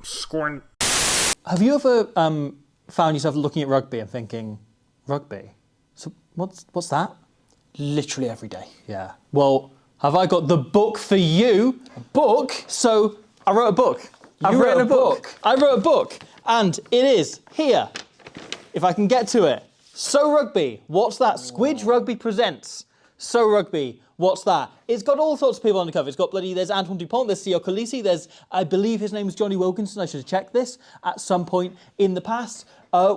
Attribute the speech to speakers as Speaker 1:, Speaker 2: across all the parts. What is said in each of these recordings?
Speaker 1: Squint.
Speaker 2: Have you ever found yourself looking at rugby and thinking, rugby? So what's that?
Speaker 3: Literally every day.
Speaker 2: Yeah. Well, have I got the book for you?
Speaker 3: A book?
Speaker 2: So I wrote a book.
Speaker 3: You wrote a book?
Speaker 2: I wrote a book, and it is here. If I can get to it. So Rugby, what's that? Squidge Rugby presents. So Rugby, what's that? It's got all sorts of people on the cover. It's got there's Antoine Dupont, there's Theo Colisi, there's, I believe his name is Johnny Wilkinson. I should have checked this at some point in the past.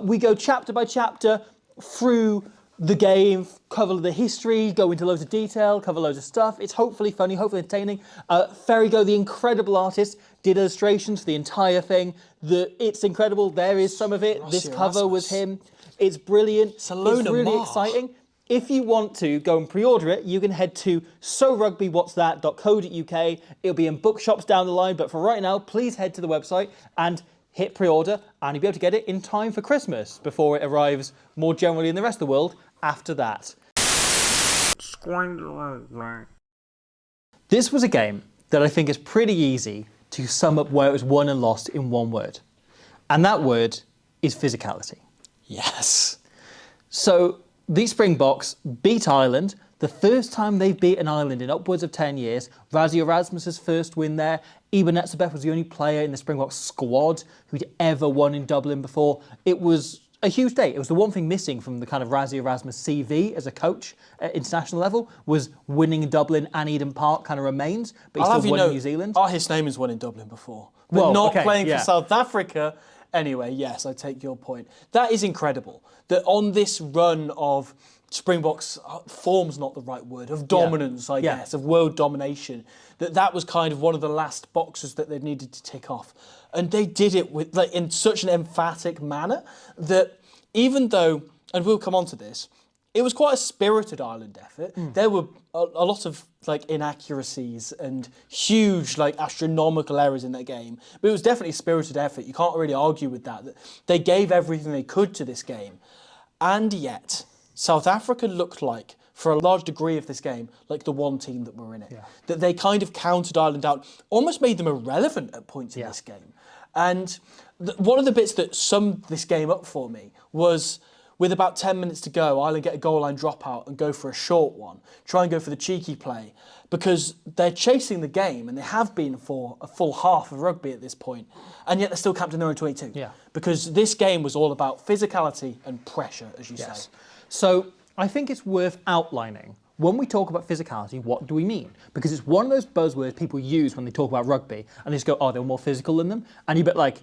Speaker 2: We go chapter by chapter through the game, cover the history, go into loads of detail, cover loads of stuff. It's hopefully funny, hopefully entertaining. Ferrigo, the incredible artist, did illustrations for the entire thing. It's incredible. There is some of it. This cover was him. It's brilliant. It's really exciting. If you want to go and pre-order it, you can head to sorugby.whatsthat.co.uk. It'll be in bookshops down the line, but for right now, please head to the website and hit pre-order, and you'll be able to get it in time for Christmas before it arrives more generally in the rest of the world after that. This was a game that I think is pretty easy to sum up where it was won and lost in one word. And that word is physicality.
Speaker 3: Yes.
Speaker 2: So these Springboks beat Ireland, the first time they've beaten Ireland in upwards of 10 years. Rassie Erasmus' first win there. Iber Netzebeth was the only player in the Springboks squad who'd ever won in Dublin before. It was a huge day. It was the one thing missing from the kind of Rassie Erasmus CV as a coach at international level was winning in Dublin and Eden Park kind of remains, but he still won in New Zealand.
Speaker 3: His name has won in Dublin before, but not playing for South Africa. Anyway, yes, I take your point. That is incredible. That on this run of Springboks, form's not the right word, of dominance, I guess, of world domination, that was kind of one of the last boxes that they needed to tick off. And they did it with in such an emphatic manner that even though, and we'll come on to this, it was quite a spirited Ireland effort. There were a lot of inaccuracies and huge astronomical errors in that game, but it was definitely a spirited effort. You can't really argue with that. They gave everything they could to this game, and yet South Africa looked like, for a large degree of this game, like the one team that were in it. That they kind of counted Ireland out, almost made them irrelevant at points in this game. And one of the bits that summed this game up for me was, with about 10 minutes to go, Ireland get a goal line dropout and go for a short one, try and go for the cheeky play, because they're chasing the game, and they have been for a full half of rugby at this point, and yet they're still capped in their own 22. Because this game was all about physicality and pressure, as you say.
Speaker 2: So I think it's worth outlining, when we talk about physicality, what do we mean? Because it's one of those buzzwords people use when they talk about rugby, and they just go, oh, they're more physical than them, and you're a bit like,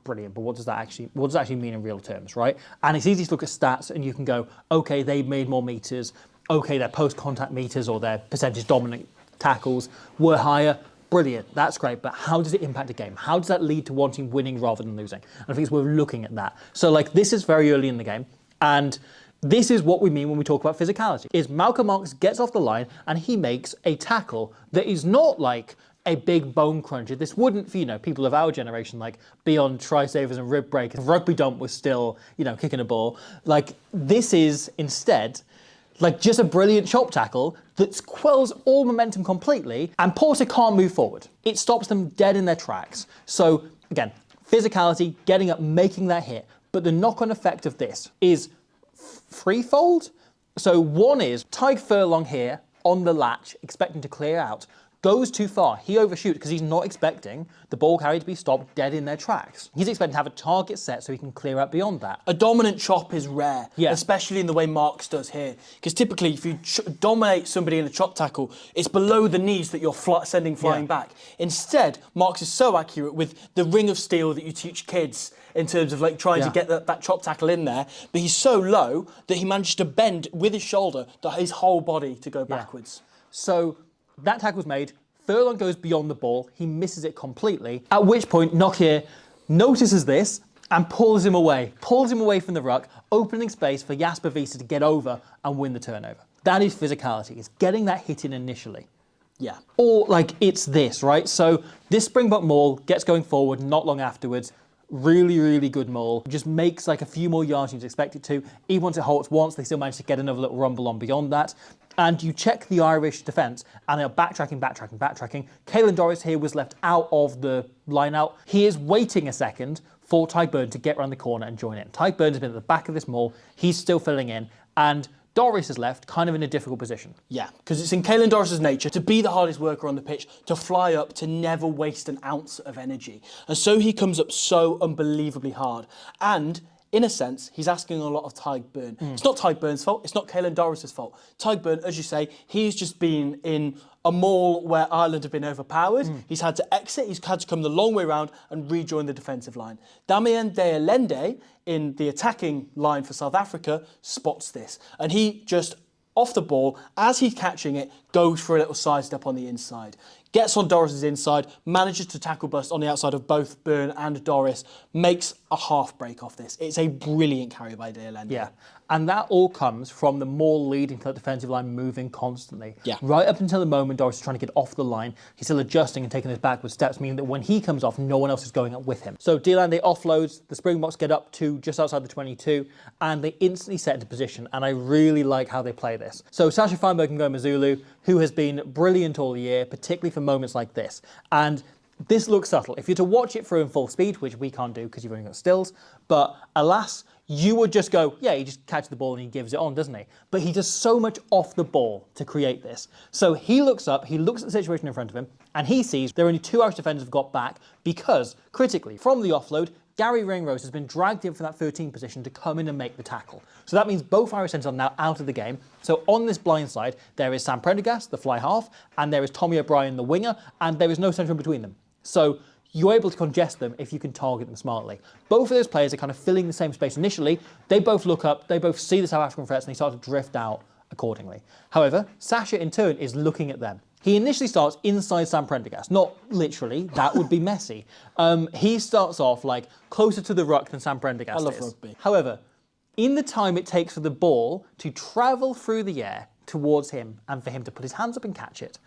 Speaker 2: brilliant, but what does that actually mean in real terms, right? And it's easy to look at stats and you can go, okay, they've made more meters, okay, their post-contact meters or their percentage dominant tackles were higher, brilliant, that's great, but how does it impact a game? How does that lead to wanting winning rather than losing? And I think it's worth looking at that. So this is very early in the game, and this is what we mean when we talk about physicality, is Malcolm Marx gets off the line and he makes a tackle that is not like a big bone cruncher. This wouldn't, for people of our generation, be on try savers and rib breakers. Rugby dump was still, kicking a ball. This is instead just a brilliant chop tackle that quells all momentum completely, and Porter can't move forward. It stops them dead in their tracks. So again, physicality, getting up, making that hit. But the knock-on effect of this is threefold. So one is Tyg Furlong here on the latch, expecting to clear out, goes too far. He overshoots because he's not expecting the ball carrier to be stopped dead in their tracks. He's expecting to have a target set so he can clear out beyond that.
Speaker 3: A dominant chop is rare, especially in the way Marks does here. Because typically, if you dominate somebody in a chop tackle, it's below the knees that you're sending flying back. Instead, Marks is so accurate with the ring of steel that you teach kids in terms of trying to get that chop tackle in there, but he's so low that he manages to bend with his shoulder his whole body to go backwards.
Speaker 2: So that tackle's made, Furlong goes beyond the ball, he misses it completely, at which point Nokia notices this and pulls him away from the ruck, opening space for Jasper Wiese to get over and win the turnover. That is physicality, it's getting that hit in initially.
Speaker 3: Yeah.
Speaker 2: Or it's this, right? So this Springbok maul gets going forward not long afterwards, Really, really good maul. Just makes like a few more yards than you'd expect it to. Even once it halts once, they still manage to get another little rumble on beyond that. And you check the Irish defence, and they're backtracking. Caelan Doris here was left out of the line-out. He is waiting a second for Tadhg Beirne to get around the corner and join in. Tadhg Beirne has been at the back of this maul. He's still filling in, and Doris is left kind of in a difficult position.
Speaker 3: Yeah, because it's in Caelan Doris's nature to be the hardest worker on the pitch, to fly up, to never waste an ounce of energy. And so he comes up so unbelievably hard. And in a sense, he's asking a lot of Tadhg Beirne. It's not Tadhg Beirne's fault. It's not Caelan Doris's fault. Tadhg Beirne, as you say, he's just been in a maul where Ireland have been overpowered. He's had to exit. He's had to come the long way around and rejoin the defensive line. Damien De Allende, in the attacking line for South Africa, spots this. And he just, off the ball, as he's catching it, goes for a little side step on the inside. Gets on Doris's inside, manages to tackle bust on the outside of both Beirne and Doris, makes a half break off this. It's a brilliant carry by De Allende.
Speaker 2: Yeah, and that all comes from the maul leading to the defensive line moving constantly.
Speaker 3: Yeah.
Speaker 2: Right up until the moment Doris is trying to get off the line, he's still adjusting and taking those backward steps, meaning that when he comes off, no one else is going up with him. So De Allende offloads, the Springboks get up to just outside the 22, and they instantly set into position, and I really like how they play this. So Sasha Feinberg and Goma Zulu, who has been brilliant all year, particularly for moments like this. And this looks subtle. If you're to watch it through in full speed, which we can't do because you've only got stills, but alas, you would just go, yeah, he just catches the ball and he gives it on, doesn't he? But he does so much off the ball to create this. So he looks up, he looks at the situation in front of him, and he sees there are only 2 Irish defenders have got back because, critically, from the offload, Gary Ringrose has been dragged in from that 13 position to come in and make the tackle. So that means both Irish centres are now out of the game. So on this blind side, there is Sam Prendergast, the fly half, and there is Tommy O'Brien, the winger, and there is no centre in between them. So you're able to congest them if you can target them smartly. Both of those players are kind of filling the same space initially. They both look up, they both see the South African threats, and they start to drift out accordingly. However, Sasha in turn is looking at them. He initially starts inside Sam Prendergast, not literally, that would be messy. He starts off like closer to the ruck than Sam Prendergast is.
Speaker 3: I love rugby.
Speaker 2: However, in the time it takes for the ball to travel through the air towards him and for him to put his hands up and catch it,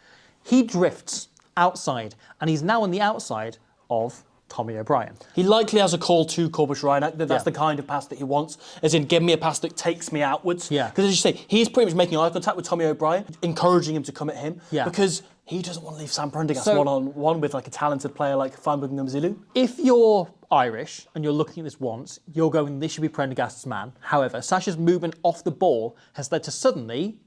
Speaker 2: he drifts outside, and he's now on the outside of Tommy O'Brien.
Speaker 3: He likely has a call to Corbish Ryan. That's the kind of pass that he wants, as in give me a pass that takes me outwards.
Speaker 2: Yeah.
Speaker 3: Because as you say, he's pretty much making eye contact with Tommy O'Brien, encouraging him to come at him.
Speaker 2: Yeah.
Speaker 3: Because he doesn't want to leave Sam Prendergast one-on-one with like a talented player like Feinberg and Zulu.
Speaker 2: If you're Irish and you're looking at this once, you're going, this should be Prendergast's man. However, Sasha's movement off the ball has led to suddenly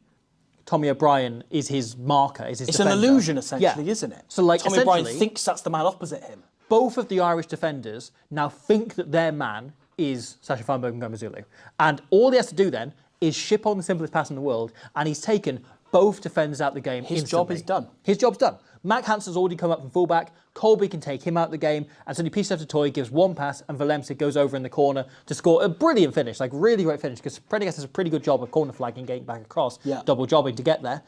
Speaker 2: Tommy O'Brien is his marker, is his defender.
Speaker 3: It's an illusion, essentially, isn't it?
Speaker 2: So, like,
Speaker 3: Tommy O'Brien thinks that's the man opposite him.
Speaker 2: Both of the Irish defenders now think that their man is Sasha Feinberg and Goma Zulu. And all he has to do then is ship on the simplest pass in the world, and he's taken both defenders out of the game instantly.
Speaker 3: His job is done.
Speaker 2: His job's done. Mac Hansen's already come up from fullback. Colby can take him out of the game, and so Pisef Toy gives one pass, and Valemsi goes over in the corner to score a brilliant finish, like really great finish, because Prendergast does a pretty good job of corner flagging, getting back across, double jobbing to get there.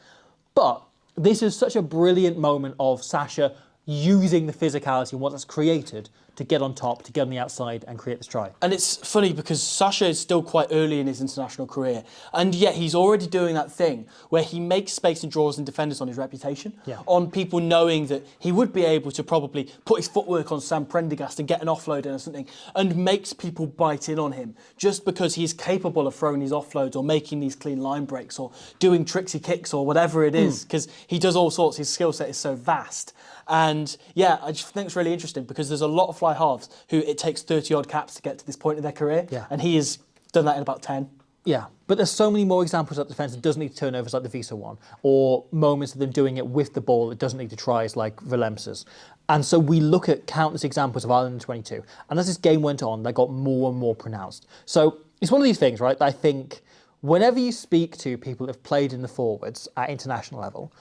Speaker 2: But this is such a brilliant moment of Sasha using the physicality and what that's created to get on top, to get on the outside and create this try.
Speaker 3: And it's funny because Sasha is still quite early in his international career, and yet he's already doing that thing where he makes space and draws and defenders on his reputation, on people knowing that he would be able to probably put his footwork on Sam Prendergast and get an offload in or something, and makes people bite in on him just because he's capable of throwing these offloads or making these clean line breaks or doing tricksy kicks or whatever it is, because he does all sorts. His skill set is so vast. And yeah, I just think it's really interesting because there's a lot of fly halves who it takes 30 odd caps to get to this point in their career. And he has done that in about 10.
Speaker 2: Yeah, but there's so many more examples of defence that doesn't need turnovers like the Visa one, or moments of them doing it with the ball that doesn't need to tries like Valemsa's. And so we look at countless examples of Ireland in 22, and as this game went on, they got more and more pronounced. So it's one of these things, right, that I think whenever you speak to people that have played in the forwards at international level,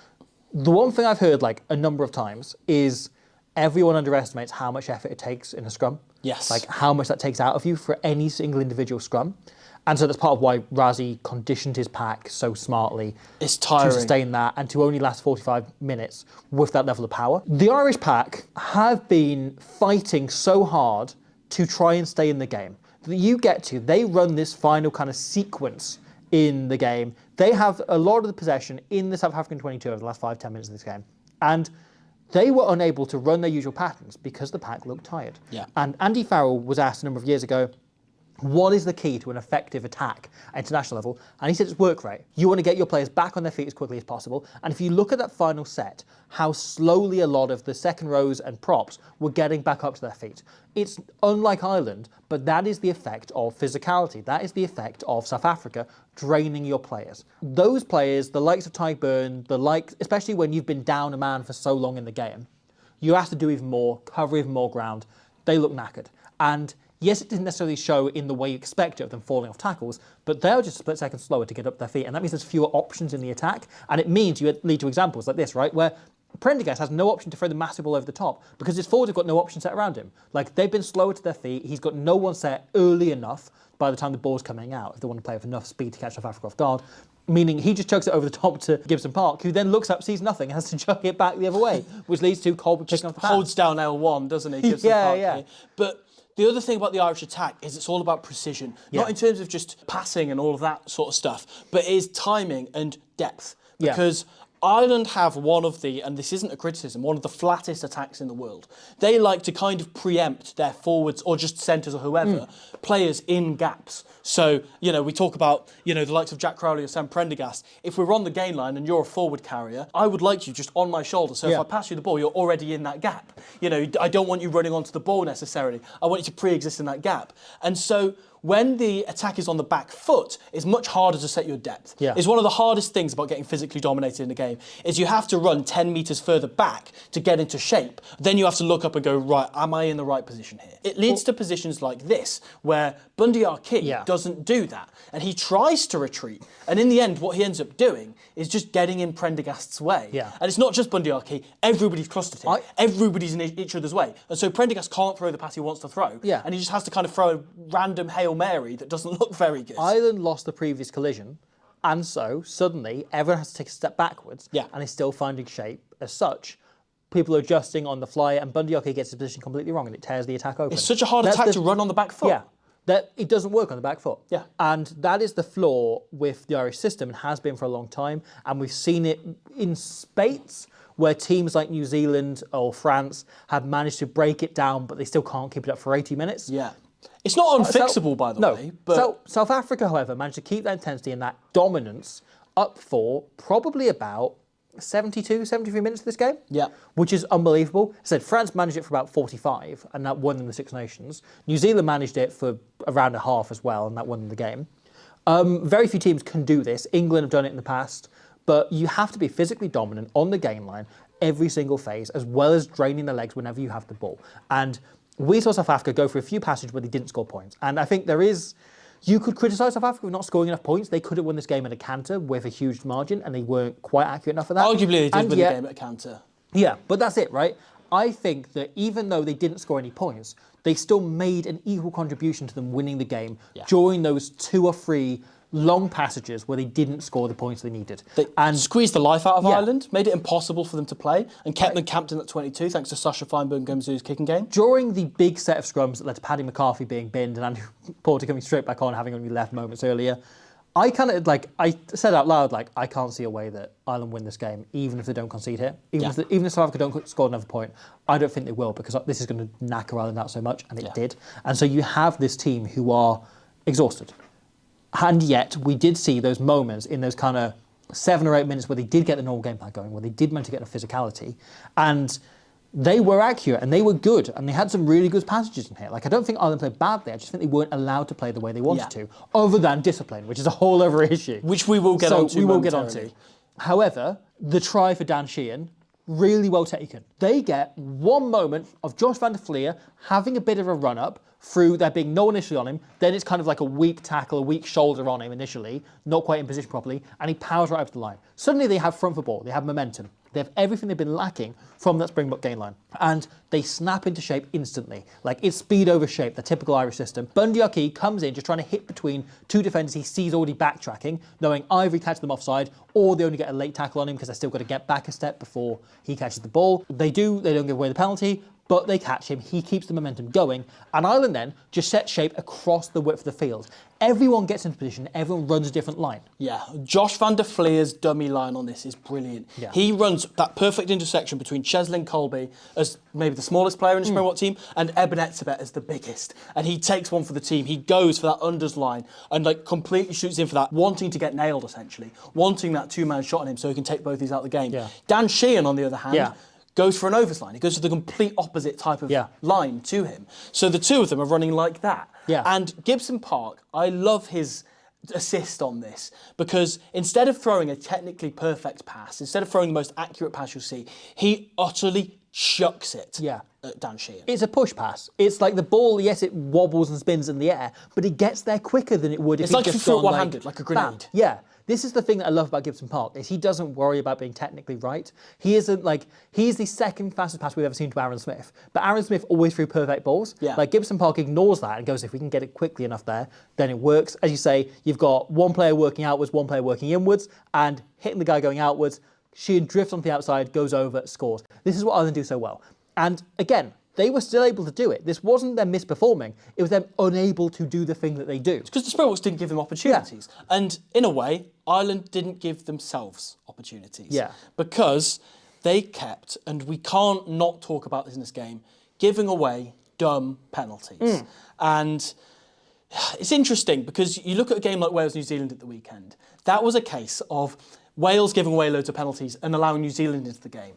Speaker 2: the one thing I've heard like a number of times is everyone underestimates how much effort it takes in a scrum.
Speaker 3: Yes.
Speaker 2: Like how much that takes out of you for any single individual scrum. And so that's part of why Razi conditioned his pack so smartly to sustain that and to only last 45 minutes with that level of power. The Irish pack have been fighting so hard to try and stay in the game that you get to, they run this final kind of sequence in the game. They have a lot of the possession in the South African 22 over the last 5-10 minutes of this game. And they were unable to run their usual patterns because the pack looked tired.
Speaker 3: Yeah.
Speaker 2: And Andy Farrell was asked a number of years ago, what is the key to an effective attack at international level? And he said it's work rate. You want to get your players back on their feet as quickly as possible. And if you look at that final set, how slowly a lot of the second rows and props were getting back up to their feet. It's unlike Ireland, but that is the effect of physicality. That is the effect of South Africa draining your players. Those players, the likes of Tyburn, especially when you've been down a man for so long in the game, you have to do even more, cover even more ground. They look knackered. And yes, it didn't necessarily show in the way you expect it of them falling off tackles, but they're just a split second slower to get up their feet. And that means there's fewer options in the attack. And it means you lead to examples like this, right? Where Prendergast has no option to throw the massive ball over the top because his forwards have got no option set around him. Like, they've been slower to their feet. He's got no one set early enough by the time the ball's coming out if they want to play with enough speed to catch South Africa off guard. Meaning he just chucks it over the top to Gibson Park, who then looks up, sees nothing, and has to chuck it back the other way, which leads to Colby picking up the pass.
Speaker 3: Holds down L1, doesn't he? Gibson Park
Speaker 2: yeah.
Speaker 3: Here. But the other thing about the Irish attack is it's all about precision. Not in terms of just passing and all of that sort of stuff, but it is timing and depth. Because Ireland have one of the, and this isn't a criticism, one of the flattest attacks in the world. They like to kind of preempt their forwards or just centres or whoever, players in gaps. So, we talk about, the likes of Jack Crowley or Sam Prendergast. If we're on the gain line and you're a forward carrier, I would like you just on my shoulder. So if I pass you the ball, you're already in that gap. I don't want you running onto the ball necessarily. I want you to pre-exist in that gap. And so when the attack is on the back foot, it's much harder to set your depth. It's one of the hardest things about getting physically dominated in the game, is you have to run 10 metres further back to get into shape. Then you have to look up and go, right, am I in the right position here? It leads to positions like this, where Bundy Arki doesn't do that. And he tries to retreat. And in the end, what he ends up doing is just getting in Prendergast's way. And it's not just Bundy Arki, everybody's clustered here. Everybody's in each other's way. And so Prendergast can't throw the pass he wants to throw. And he just has to kind of throw a random Hail Mary that doesn't look very good.
Speaker 2: Ireland lost the previous collision, and so suddenly everyone has to take a step backwards and is still finding shape. As such, people are adjusting on the fly, and Bundy Arki gets his position completely wrong, and it tears the attack open.
Speaker 3: It's such a hard attack to run on the back foot.
Speaker 2: That it doesn't work on the back foot. And that is the flaw with the Irish system, and has been for a long time. And we've seen it in spate, where teams like New Zealand or France have managed to break it down, but they still can't keep it up for 80 minutes.
Speaker 3: It's not unfixable, by the way. But
Speaker 2: so South Africa, however, managed to keep that intensity and that dominance up for probably about 72, 73 minutes of this game. Which is unbelievable. I said France managed it for about 45, and that won them the Six Nations. New Zealand managed it for around a half as well, and that won them the game. Very few teams can do this. England have done it in the past, but you have to be physically dominant on the gain line every single phase, as well as draining the legs whenever you have the ball. And we saw South Africa go for a few passages where they didn't score points. And I think you could criticise South Africa for not scoring enough points. They could have won this game at a canter with a huge margin, and they weren't quite accurate enough of that.
Speaker 3: Arguably, they did win the game at a canter.
Speaker 2: Yeah, but that's it, right? I think that even though they didn't score any points, they still made an equal contribution to them winning the game during those 2 or 3 long passages where they didn't score the points they needed.
Speaker 3: They squeezed the life out of Ireland, made it impossible for them to play, and kept them camped in at 22 thanks to Sasha Feinberg-Gumzu's kicking game.
Speaker 2: During the big set of scrums that led to Paddy McCarthy being binned and Andrew Porter coming straight back on, having only left moments earlier, I said out loud, I can't see a way that Ireland win this game, even if they don't concede here. Even if South Africa don't score another point, I don't think they will, because this is going to knacker Ireland out so much, and it did. And so you have this team who are exhausted. And yet, we did see those moments in those kind of 7 or 8 minutes where they did get the normal game plan going, where they did manage to get a physicality. And they were accurate, and they were good, and they had some really good passages in here. I don't think Ireland played badly, I just think they weren't allowed to play the way they wanted to, other than discipline, which is a whole other issue.
Speaker 3: Which we will get onto.
Speaker 2: We will get onto. However, the try for Dan Sheehan, really well taken. They get one moment of Josh van der Fleer having a bit of a run-up, through there being no one initially on him, then it's kind of like a weak tackle, a weak shoulder on him initially, not quite in position properly, and he powers right up to the line. Suddenly they have front foot ball, they have momentum, they have everything they've been lacking from that Springbok gain line. And they snap into shape instantly. It's speed over shape, the typical Irish system. Bundy Arki comes in just trying to hit between 2 defenders he sees already backtracking, knowing either he catches them offside, or they only get a late tackle on him because they've still got to get back a step before he catches the ball. They don't give away the penalty, but they catch him, he keeps the momentum going, and Ireland then just set shape across the width of the field. Everyone gets into position, everyone runs a different line.
Speaker 3: Yeah, Josh van der Fleer's dummy line on this is brilliant.
Speaker 2: Yeah.
Speaker 3: He runs that perfect intersection between Cheslin Colby as maybe the smallest player in the Springbok team and Eben Etzebeth as the biggest. And he takes one for the team. He goes for that unders line and like completely shoots in for that, wanting to get nailed essentially, wanting that two-man shot on him so he can take both these out of the game.
Speaker 2: Yeah.
Speaker 3: Dan Sheehan, on the other hand, goes for an overs line. He goes for the complete opposite type of line to him. So the two of them are running like that.
Speaker 2: Yeah.
Speaker 3: And Gibson Park, I love his assist on this because instead of throwing a technically perfect pass, instead of throwing the most accurate pass you'll see, he utterly shucks it at Dan Sheehan.
Speaker 2: It's a push pass. It's like the ball, yes, it wobbles and spins in the air, but it gets there quicker than it would if
Speaker 3: it's like
Speaker 2: just
Speaker 3: if you threw it
Speaker 2: gone
Speaker 3: one-handed, like a grenade.
Speaker 2: Bam. Yeah. This is the thing that I love about Gibson Park, is he doesn't worry about being technically right. He isn't like, he's the second fastest pass we've ever seen to Aaron Smith. But Aaron Smith always threw perfect balls.
Speaker 3: Yeah.
Speaker 2: Like Gibson Park ignores that and goes, if we can get it quickly enough there, then it works. As you say, you've got one player working outwards, one player working inwards, and hitting the guy going outwards. Sheehan drifts on the outside, goes over, scores. This is what Ireland do so well. And again, they were still able to do it. This wasn't them misperforming. It was them unable to do the thing that they do.
Speaker 3: It's because the Springboks didn't give them opportunities. Yeah. And in a way, Ireland didn't give themselves opportunities.
Speaker 2: Yeah.
Speaker 3: Because they kept, and we can't not talk about this in this game, giving away dumb penalties. And it's interesting because you look at a game like Wales-New Zealand at the weekend. That was a case of Wales giving away loads of penalties and allowing New Zealand into the game.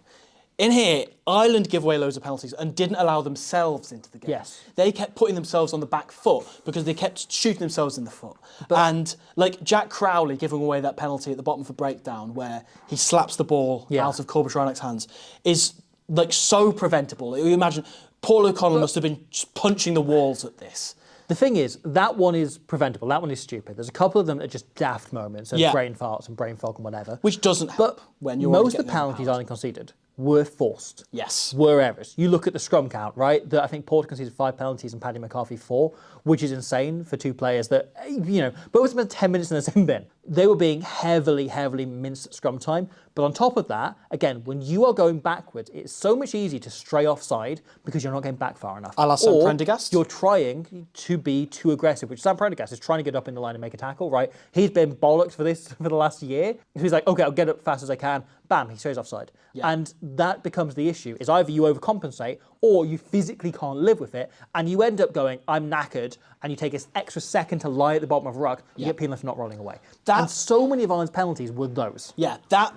Speaker 3: In here, Ireland give away loads of penalties and didn't allow themselves into the game.
Speaker 2: Yes.
Speaker 3: They kept putting themselves on the back foot because they kept shooting themselves in the foot. And like Jack Crowley giving away that penalty at the bottom of the breakdown where he slaps the ball out of Corbett Reinach's hands is like so preventable. You imagine Paul O'Connell must have been just punching the walls at this.
Speaker 2: The thing is, that one is preventable. That one is stupid. There's a couple of them that are just daft moments, of brain farts and brain fog and whatever.
Speaker 3: Which doesn't help when you're
Speaker 2: most of the penalties Ireland conceded were forced.
Speaker 3: Yes.
Speaker 2: Were errors. You look at the scrum count, right? I think Porter conceded 5 penalties and Paddy McCarthy 4, which is insane for two players that, you know, both spent 10 minutes in the same bin. They were being heavily minced at scrum time. But on top of that, again, when you are going backwards, it's so much easier to stray offside because you're not getting back far enough.
Speaker 3: A la Sam Prendergast.
Speaker 2: You're trying to be too aggressive, which Sam Prendergast is trying to get up in the line and make a tackle, right? He's been bollocked for this for the last year. He's like, okay, I'll get up fast as I can. Bam, he stays offside. Yeah. And that becomes the issue, is either you overcompensate or you physically can't live with it and you end up going, I'm knackered, and you take an extra second to lie at the bottom of a ruck, you get penalised for not rolling away. And so many of Ireland's penalties were those.
Speaker 3: Yeah, that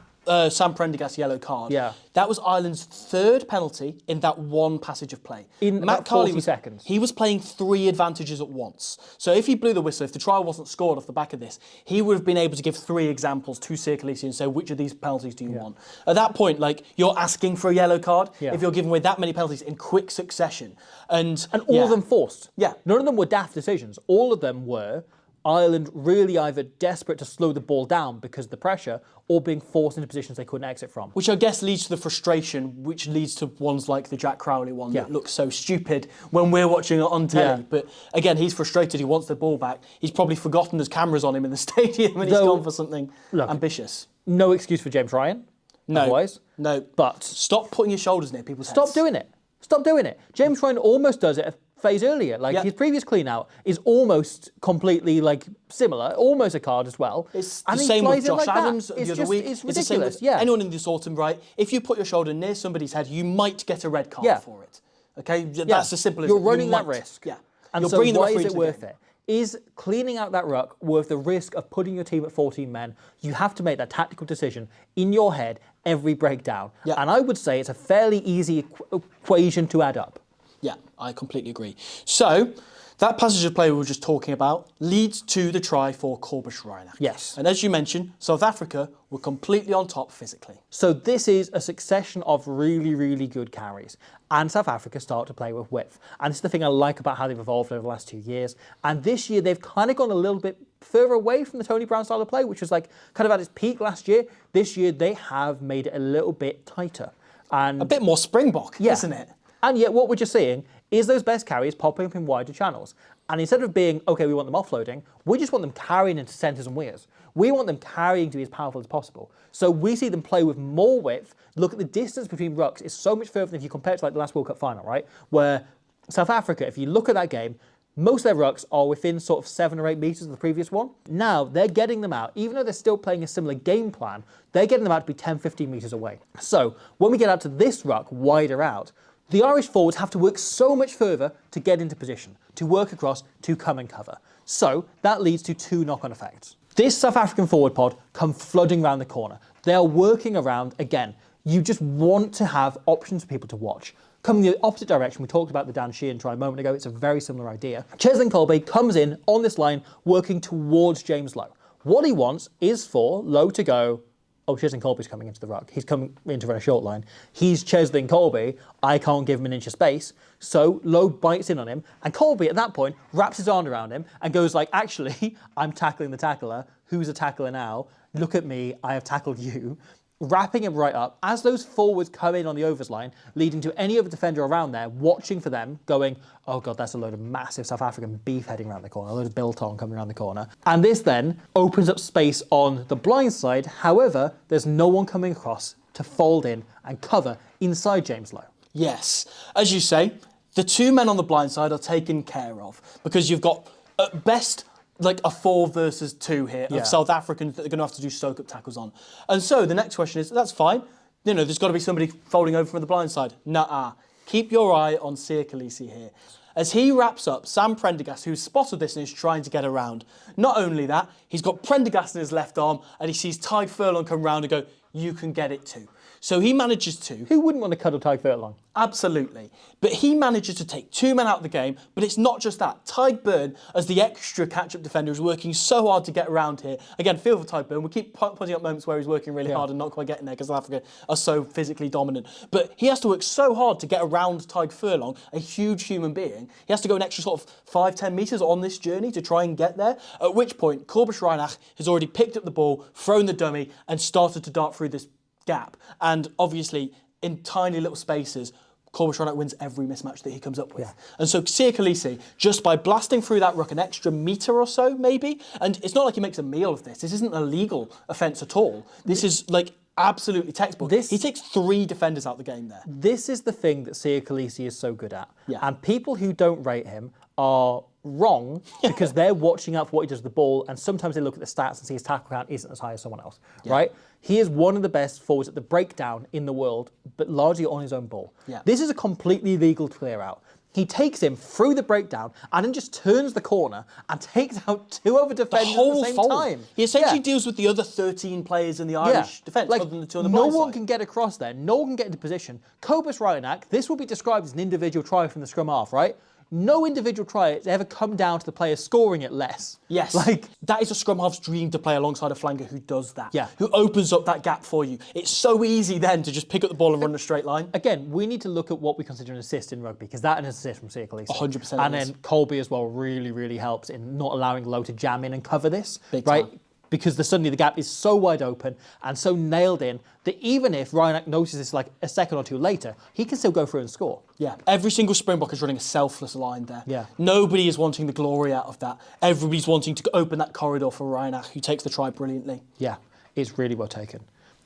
Speaker 3: Sam Prendergast yellow card, that was Ireland's third penalty in that one passage of play.
Speaker 2: In Matt Carley 40 seconds.
Speaker 3: He was playing 3 advantages at once. So if he blew the whistle, if the try wasn't scored off the back of this, he would have been able to give 3 examples to Sir Khaleesi and say, which of these penalties do you want? At that point, like, you're asking for a yellow card if you're giving away that many penalties in quick succession. And
Speaker 2: all of them forced.
Speaker 3: Yeah.
Speaker 2: None of them were daft decisions. All of them were Ireland really either desperate to slow the ball down because of the pressure or being forced into positions they couldn't exit from.
Speaker 3: Which I guess leads to the frustration, which leads to ones like the Jack Crowley one that looks so stupid when we're watching it on telly. But again, he's frustrated, he wants the ball back. He's probably forgotten there's cameras on him in the stadium and he's gone for something ambitious.
Speaker 2: No excuse for James Ryan.
Speaker 3: No.
Speaker 2: Otherwise.
Speaker 3: No.
Speaker 2: But
Speaker 3: stop putting your shoulders near people's heads.
Speaker 2: Stop doing it. Stop doing it. James Ryan almost does it phase earlier. Like his previous clean out is almost completely like similar, almost a card as well.
Speaker 3: It's the same with Josh Adams the other week.
Speaker 2: It's ridiculous.
Speaker 3: It's the same with anyone in this autumn, right? If you put your shoulder near somebody's head, you might get a red card for it. Okay? That's as simple as
Speaker 2: you're running that risk.
Speaker 3: Yeah.
Speaker 2: And so why is it worth it? Is cleaning out that ruck worth the risk of putting your team at 14 men? You have to make that tactical decision in your head every breakdown. Yeah. And I would say it's a fairly easy equation to add up.
Speaker 3: Yeah, I completely agree. So, that passage of play we were just talking about leads to the try for Corbett Reinach.
Speaker 2: Yes.
Speaker 3: And as you mentioned, South Africa were completely on top physically.
Speaker 2: So this is a succession of really good carries. And South Africa start to play with width. And this is the thing I like about how they've evolved over the last 2 years. And this year, they've kind of gone a little bit further away from the Tony Brown style of play, which was like kind of at its peak last year. This year, they have made it a little bit tighter. And
Speaker 3: a bit more Springbok, isn't it?
Speaker 2: And yet what we're just seeing is those best carriers popping up in wider channels. And instead of being, okay, we want them offloading, we just want them carrying into centres and weirs. We want them carrying to be as powerful as possible. So we see them play with more width. Look at the distance between rucks. It's so much further than if you compare it to like the last World Cup final, right? Where South Africa, if you look at that game, most of their rucks are within sort of 7 or 8 metres of the previous one. Now they're getting them out, even though they're still playing a similar game plan, they're getting them out to be 10, 15 metres away. So when we get out to this ruck wider out, the Irish forwards have to work so much further to get into position, to work across, to come and cover. So that leads to 2 knock-on effects. This South African forward pod come flooding around the corner. They are working around, again, you just want to have options for people to watch. Coming the opposite direction, we talked about the Dan Sheehan try a moment ago, it's a very similar idea. Cheslin-Kolbe comes in on this line, working towards James Lowe. What he wants is for Lowe to go, oh, Cheslin-Kolbe's coming into the ruck. He's coming in to run a short line. He's Cheslin-Kolbe. I can't give him an inch of space. So Lowe bites in on him. And Kolbe, at that point, wraps his arm around him and goes like, actually, I'm tackling the tackler. Who's a tackler now? Look at me. I have tackled you. Wrapping him right up as those forwards come in on the overs line, leading to any other defender around there watching for them, going, oh God, that's a load of massive South African beef heading around the corner, a load of biltong coming around the corner. And this then opens up space on the blind side. However, there's no one coming across to fold in and cover inside James Lowe.
Speaker 3: Yes. As you say, the 2 men on the blind side are taken care of because you've got, at best, like a 4 versus 2 here of South Africans that they're going to have to do soak-up tackles on. And so the next question is, that's fine. You know, there's got to be somebody folding over from the blind side. Nuh-uh. Keep your eye on Physicality here. As he wraps up Sam Prendergast, who's spotted this and is trying to get around. Not only that, he's got Prendergast in his left arm and he sees Tadhg Furlong come round and go, you can get it too. So he manages to...
Speaker 2: Who wouldn't want to cuddle Tadhg Furlong?
Speaker 3: Absolutely. But he manages to take 2 men out of the game, but it's not just that. Tadhg Byrne, as the extra catch-up defender, is working so hard to get around here. Again, feel for Tadhg Byrne. We keep putting up moments where he's working really hard and not quite getting there because South Africa are so physically dominant. But he has to work so hard to get around Tadhg Furlong, a huge human being. He has to go an extra sort of 5-10 metres on this journey to try and get there, at which point Corbus Reinach has already picked up the ball, thrown the dummy, and started to dart through this gap. And obviously, in tiny little spaces, Corbus Reinach wins every mismatch that he comes up with. Yeah. And so Physicality, just by blasting through that ruck an extra metre or so, maybe, and it's not like he makes a meal of this. This isn't a legal offence at all. This is like absolutely textbook. He takes 3 defenders out the game there.
Speaker 2: This is the thing that Physicality is so good at.
Speaker 3: Yeah.
Speaker 2: And people who don't rate him are wrong because they're watching out for what he does with the ball, and sometimes they look at the stats and see his tackle count isn't as high as someone else, right? He is one of the best forwards at the breakdown in the world, but largely on his own ball.
Speaker 3: Yeah.
Speaker 2: This is a completely legal clear out. He takes him through the breakdown and then just turns the corner and takes out 2 other defenders at the same time.
Speaker 3: He essentially deals with the other 13 players in the Irish defence, other than the 2 on the blind side.
Speaker 2: No one can get across there. No one can get into position. Corbus Reinach, this will be described as an individual try from the scrum half, right? No individual try has ever come down to the player scoring it less.
Speaker 3: Yes. Like, that is a scrum half's dream, to play alongside a flanker who does that.
Speaker 2: Yeah.
Speaker 3: Who opens up that gap for you. It's so easy then to just pick up the ball and run a straight line.
Speaker 2: Again, we need to look at what we consider an assist in rugby, because that is an assist from Physicality.
Speaker 3: 100%.
Speaker 2: And then Colby as well really helps in not allowing Lowe to jam in and cover this.
Speaker 3: Big
Speaker 2: right?
Speaker 3: time.
Speaker 2: Because suddenly the gap is so wide open and so nailed in that even if Reinach notices this like a second or 2 later, he can still go through and score.
Speaker 3: Yeah, every single Springbok is running a selfless line there.
Speaker 2: Yeah.
Speaker 3: Nobody is wanting the glory out of that. Everybody's wanting to open that corridor for Reinach, who takes the try brilliantly.
Speaker 2: Yeah, it's really well taken.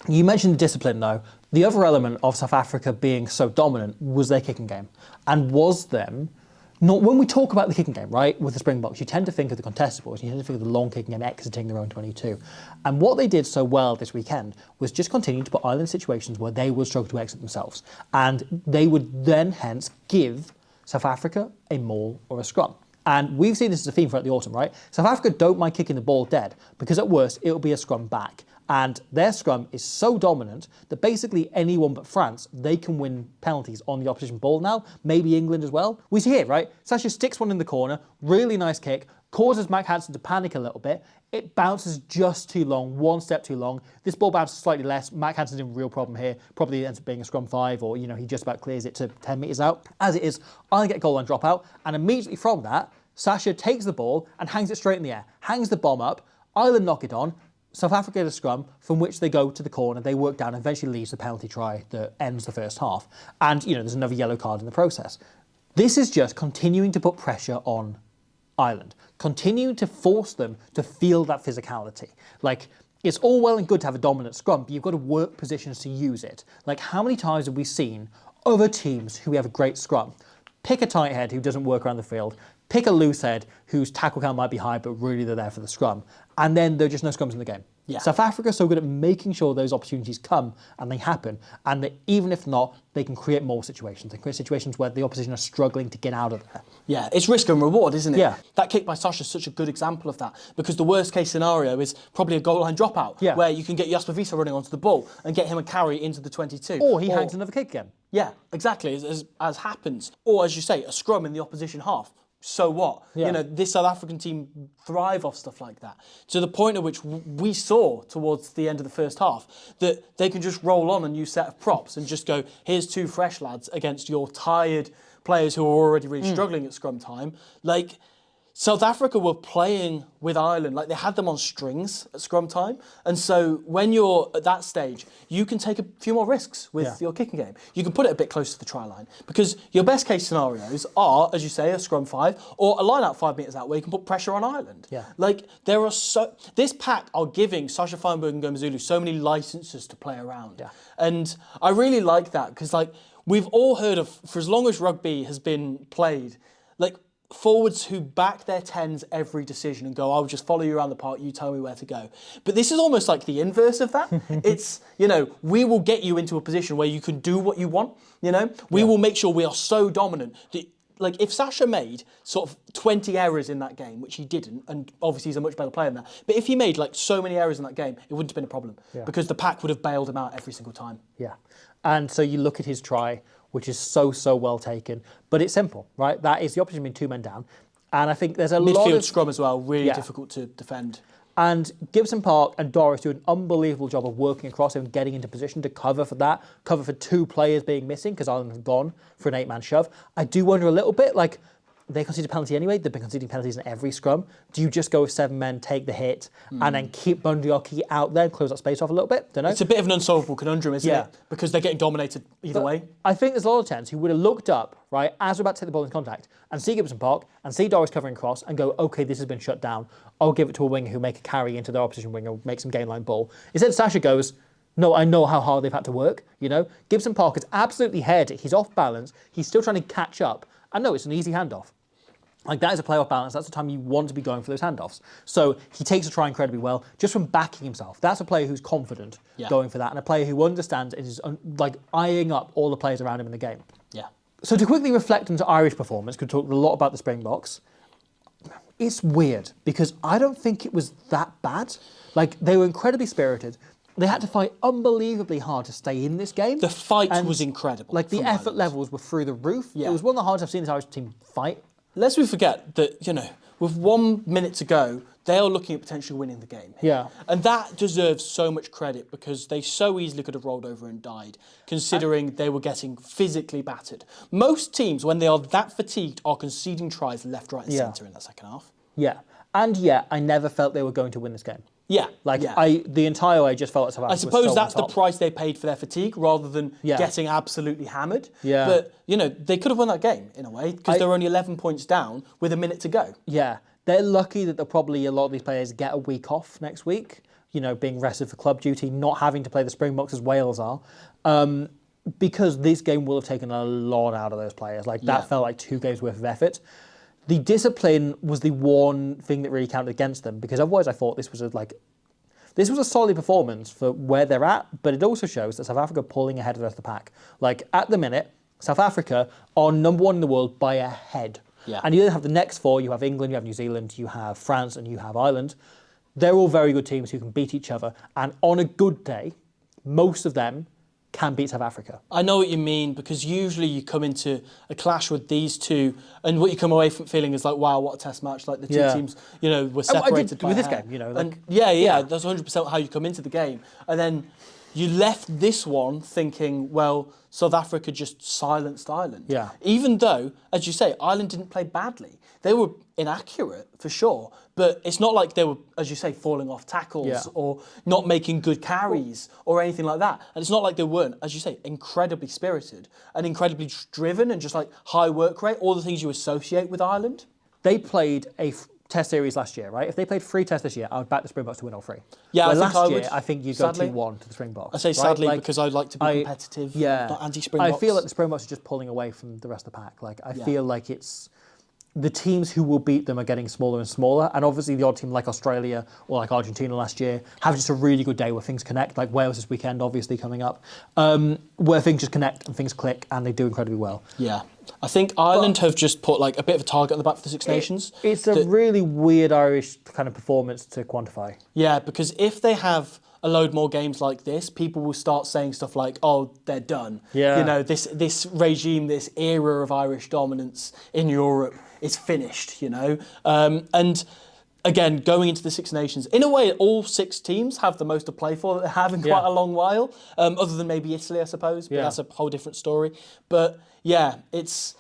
Speaker 2: You mentioned the discipline though. The other element of South Africa being so dominant was their kicking game. And was them... Not when we talk about the kicking game, right, with the Springboks, you tend to think of the contested balls, you tend to think of the long kicking game exiting their own 22. And what they did so well this weekend was just continue to put Ireland in situations where they would struggle to exit themselves. And they would then hence give South Africa a maul or a scrum. And we've seen this as a theme throughout the autumn, right? South Africa don't mind kicking the ball dead because at worst it'll be a scrum back. And their scrum is so dominant that basically anyone but France, they can win penalties on the opposition ball now, maybe England as well. We see here, right? Sasha sticks one in the corner, really nice kick, causes Mac Hansen to panic a little bit. It bounces just too long, 1 step too long. This ball bounces slightly less. Mac Hansen's in a real problem here. Probably ends up being a scrum 5, or, you know, he just about clears it to 10 metres out. As it is, Ireland get goal line drop out, and immediately from that, Sasha takes the ball and hangs it straight in the air, hangs the bomb up, Ireland knock it on, South Africa get a scrum from which they go to the corner, they work down and eventually leads the penalty try that ends the first half. And, you know, there's another yellow card in the process. This is just continuing to put pressure on Ireland, continuing to force them to feel that physicality. Like, it's all well and good to have a dominant scrum, but you've got to work positions to use it. Like, how many times have we seen other teams who have a great scrum? Pick a tight head who doesn't work around the field, pick a loose head whose tackle count might be high, but really they're there for the scrum. And then there are just no scrums in the game.
Speaker 3: Yeah.
Speaker 2: South Africa is so good at making sure those opportunities come and they happen, and that even if not, they can create more situations. They create situations where the opposition are struggling to get out of there.
Speaker 3: Yeah, it's risk and reward, isn't it?
Speaker 2: Yeah.
Speaker 3: That kick by Sasha is such a good example of that, because the worst case scenario is probably a goal line dropout, where you can get Jasper Wiese running onto the ball and get him a carry into the 22.
Speaker 2: Or he hangs another kick again.
Speaker 3: Yeah, exactly, as happens. Or, as you say, a scrum in the opposition half. So what?
Speaker 2: Yeah.
Speaker 3: You know, this South African team thrive off stuff like that. To the point at which we saw towards the end of the first half that they can just roll on a new set of props and just go, here's 2 fresh lads against your tired players who are already really struggling at scrum time. Like, South Africa were playing with Ireland, like they had them on strings at scrum time. And so when you're at that stage, you can take a few more risks with your kicking game. You can put it a bit closer to the try line, because your best case scenarios are, as you say, a scrum 5 or a line out 5 metres out where you can put pressure on Ireland.
Speaker 2: Yeah.
Speaker 3: Like, this pack are giving Sasha Feinberg and Gomezulu so many licenses to play around.
Speaker 2: Yeah.
Speaker 3: And I really like that, because like we've all heard of, for as long as rugby has been played, like, forwards who back their 10s every decision and go, I'll just follow you around the park, you tell me where to go. But this is almost like the inverse of that. It's, you know, we will get you into a position where you can do what you want, you know? We will make sure we are so dominant that, like, if Sasha made sort of 20 errors in that game, which he didn't, and obviously he's a much better player than that, but if he made like so many errors in that game, it wouldn't have been a problem, because the pack would have bailed him out every single time.
Speaker 2: Yeah. And so you look at his try, which is so well taken, but it's simple, right? That is the opposition being 2 men down. And I think there's a lot
Speaker 3: Midfield
Speaker 2: of
Speaker 3: scrum as well, really difficult to defend.
Speaker 2: And Gibson Park and Doris do an unbelievable job of working across him and getting into position to cover for that, cover for 2 players being missing, because Ireland have gone for an 8-man shove. I do wonder a little bit, like, they conceded a penalty anyway. They've been conceding penalties in every scrum. Do you just go with 7 men, take the hit, and then keep Bundyaki out there and close that space off a little bit? Don't know.
Speaker 3: It's a bit of an unsolvable conundrum, isn't it? Because they're getting dominated either way.
Speaker 2: I think there's a lot of chance who would have looked up, right, as we're about to take the ball in contact, and see Gibson Park, and see Doris covering cross, and go, okay, this has been shut down. I'll give it to a winger who make a carry into their opposition winger, make some game line ball. Instead, Sasha goes, no, I know how hard they've had to work, you know? Gibson Park is absolutely heady. He's off balance. He's still trying to catch up. And no, it's an easy handoff. Like, that is a play off balance. That's the time you want to be going for those handoffs. So he takes a try incredibly well, just from backing himself. That's a player who's confident going for that, and a player who understands and is like eyeing up all the players around him in the game.
Speaker 3: Yeah.
Speaker 2: So to quickly reflect on the Irish performance, we talked a lot about the Springboks. It's weird, because I don't think it was that bad. Like, they were incredibly spirited. They had to fight unbelievably hard to stay in this game.
Speaker 3: The fight was incredible.
Speaker 2: Like, the effort levels were through the roof.
Speaker 3: Yeah.
Speaker 2: It was one of the hardest I've seen this Irish team fight.
Speaker 3: Lest we forget that, you know, with 1 minute to go, they are looking at potentially winning the game.
Speaker 2: Yeah.
Speaker 3: And that deserves so much credit, because they so easily could have rolled over and died, considering they were getting physically battered. Most teams, when they are that fatigued, are conceding tries left, right and centre in that second half.
Speaker 2: Yeah. And yet, I never felt they were going to win this game.
Speaker 3: Yeah.
Speaker 2: Like, the entire way, I just felt like
Speaker 3: I suppose that's the price they paid for their fatigue, rather than getting absolutely hammered.
Speaker 2: Yeah.
Speaker 3: But, you know, they could have won that game, in a way, because they were only 11 points down with 1 minute to go.
Speaker 2: Yeah. They're lucky that a lot of these players get a week off next week, you know, being rested for club duty, not having to play the Springboks as Wales are, because this game will have taken a lot out of those players. Like, that felt like 2 games worth of effort. The discipline was the one thing that really counted against them, because otherwise I thought this was a solid performance for where they're at, but it also shows that South Africa are pulling ahead of the rest of the pack. Like, at the minute, South Africa are number 1 in the world by a head.
Speaker 3: Yeah.
Speaker 2: And you then have the next 4, you have England, you have New Zealand, you have France, and you have Ireland. They're all very good teams who can beat each other, and on a good day, most of them can beat South Africa.
Speaker 3: I know what you mean, because usually you come into a clash with these two, and what you come away from feeling is like, wow, what a test match. Like, the two teams, you know, were separated by
Speaker 2: with this
Speaker 3: hair.
Speaker 2: game, you know.
Speaker 3: Like, and that's 100% how you come into the game. And then you left this one thinking, well, South Africa just silenced Ireland.
Speaker 2: Yeah.
Speaker 3: Even though, as you say, Ireland didn't play badly. They were inaccurate, for sure. But it's not like they were, as you say, falling off tackles or not making good carries or anything like that. And it's not like they weren't, as you say, incredibly spirited and incredibly driven and just like high work rate, all the things you associate with Ireland.
Speaker 2: They played a test series last year, right? If they played 3 tests this year, I would back the Springboks to win all 3.
Speaker 3: Yeah,
Speaker 2: last year, I think you go 2-1 to the Springboks.
Speaker 3: I say sadly because I'd like to be competitive, not anti-Springboks.
Speaker 2: I feel like the Springboks are just pulling away from the rest of the pack. Like, I feel like it's the teams who will beat them are getting smaller and smaller, and obviously the odd team like Australia or like Argentina last year have just a really good day where things connect, like Wales this weekend obviously coming up, where things just connect and things click and they do incredibly well.
Speaker 3: Yeah. I think Ireland have just put like a bit of a target on the back for the Six Nations.
Speaker 2: It's a really weird Irish kind of performance to quantify.
Speaker 3: Yeah, because if they have a load more games like this, people will start saying stuff like, oh, they're done.
Speaker 2: Yeah.
Speaker 3: You know, this regime, this era of Irish dominance in Europe is finished, you know. And again, going into the Six Nations, in a way, all 6 teams have the most to play for that they have in quite a long while, other than maybe Italy, I suppose, but that's a whole different story. But yeah, it's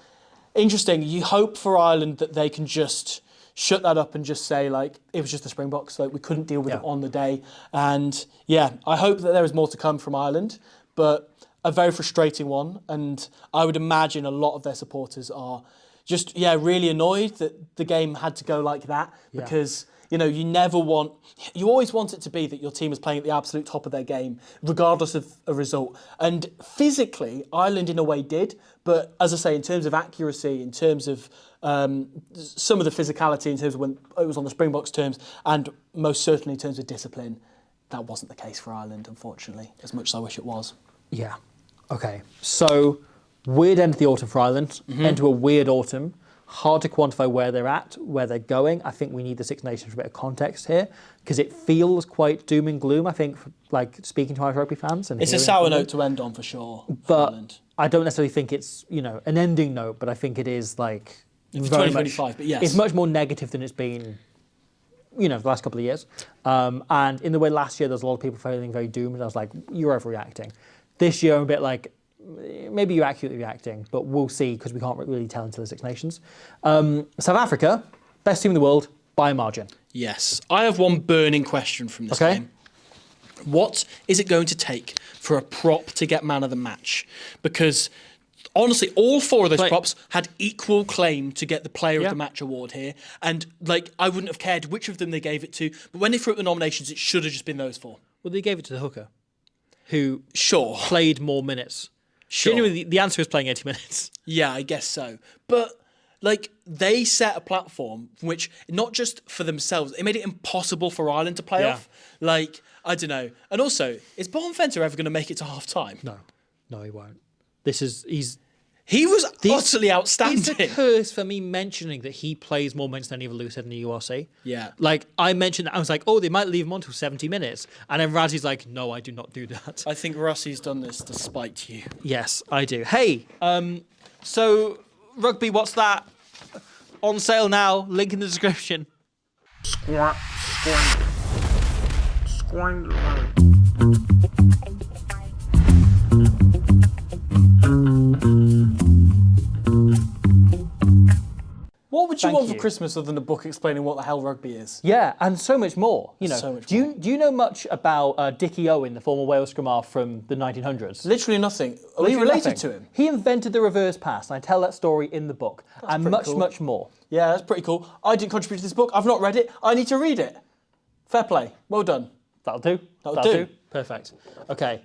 Speaker 3: interesting. You hope for Ireland that they can just shut that up and just say, like, it was just the Springboks, like, we couldn't deal with it on the day. And yeah, I hope that there is more to come from Ireland, but a very frustrating one. And I would imagine a lot of their supporters are just, really annoyed that the game had to go like that because, you know, you always want it to be that your team is playing at the absolute top of their game, regardless of a result. And physically, Ireland in a way did, but as I say, in terms of accuracy, in terms of some of the physicality, in terms of when it was on the Springboks terms, and most certainly in terms of discipline, that wasn't the case for Ireland, unfortunately, as much as I wish it was.
Speaker 2: Yeah. Okay. So, weird end of the autumn for Ireland, into a weird autumn. Hard to quantify where they're at, where they're going. I think we need the Six Nations for a bit of context here, because it feels quite doom and gloom, I think, like speaking to Irish rugby fans. And
Speaker 3: it's a sour note to end on, for sure,
Speaker 2: but
Speaker 3: Ireland.
Speaker 2: I don't necessarily think it's, an ending note, but I think it is like...
Speaker 3: For 2025, but yes.
Speaker 2: It's much more negative than it's been, the last couple of years. And in the way last year, there was a lot of people feeling very doomed, and I was like, you're overreacting. This year, I'm a bit like, maybe you're accurately reacting, but we'll see, because we can't really tell until the Six Nations. South Africa, best team in the world by a margin.
Speaker 3: Yes. I have one burning question from this game. What is it going to take for a prop to get man of the match? Because honestly, all 4 of those props had equal claim to get the player of the match award here. And I wouldn't have cared which of them they gave it to, but when they threw up the nominations, it should have just been those 4.
Speaker 2: Well, they gave it to the hooker, who played more minutes.
Speaker 3: Sure.
Speaker 2: Genuinely, the answer is playing 80 minutes.
Speaker 3: Yeah, I guess so. But, they set a platform which, not just for themselves, it made it impossible for Ireland to play off. I don't know. And also, is Bonfenter ever going to make it to half-time?
Speaker 2: No, he won't.
Speaker 3: He was utterly outstanding.
Speaker 2: It's a curse for me mentioning that he plays more minutes than any of Lewis in the URC.
Speaker 3: Yeah.
Speaker 2: I mentioned that, I was like, they might leave him on till 70 minutes. And then Razzy's like, no, I do not do that.
Speaker 3: I think Russie's done this to spite you.
Speaker 2: Yes, I do. Hey, so Rugby, what's that? On sale now, link in the description.
Speaker 3: What would you want for Christmas other than a book explaining what the hell rugby is?
Speaker 2: Yeah, and so much more.
Speaker 3: So much
Speaker 2: do you know much about Dickie Owen, the former Wales scrum half from the 1900s?
Speaker 3: Literally nothing. Are you related to him?
Speaker 2: He invented the reverse pass, and I tell that story in the book, and much more.
Speaker 3: Yeah, that's pretty cool. I didn't contribute to this book. I've not read it. I need to read it. Fair play. Well done.
Speaker 2: That'll do.
Speaker 3: That'll do.
Speaker 2: Perfect. Okay.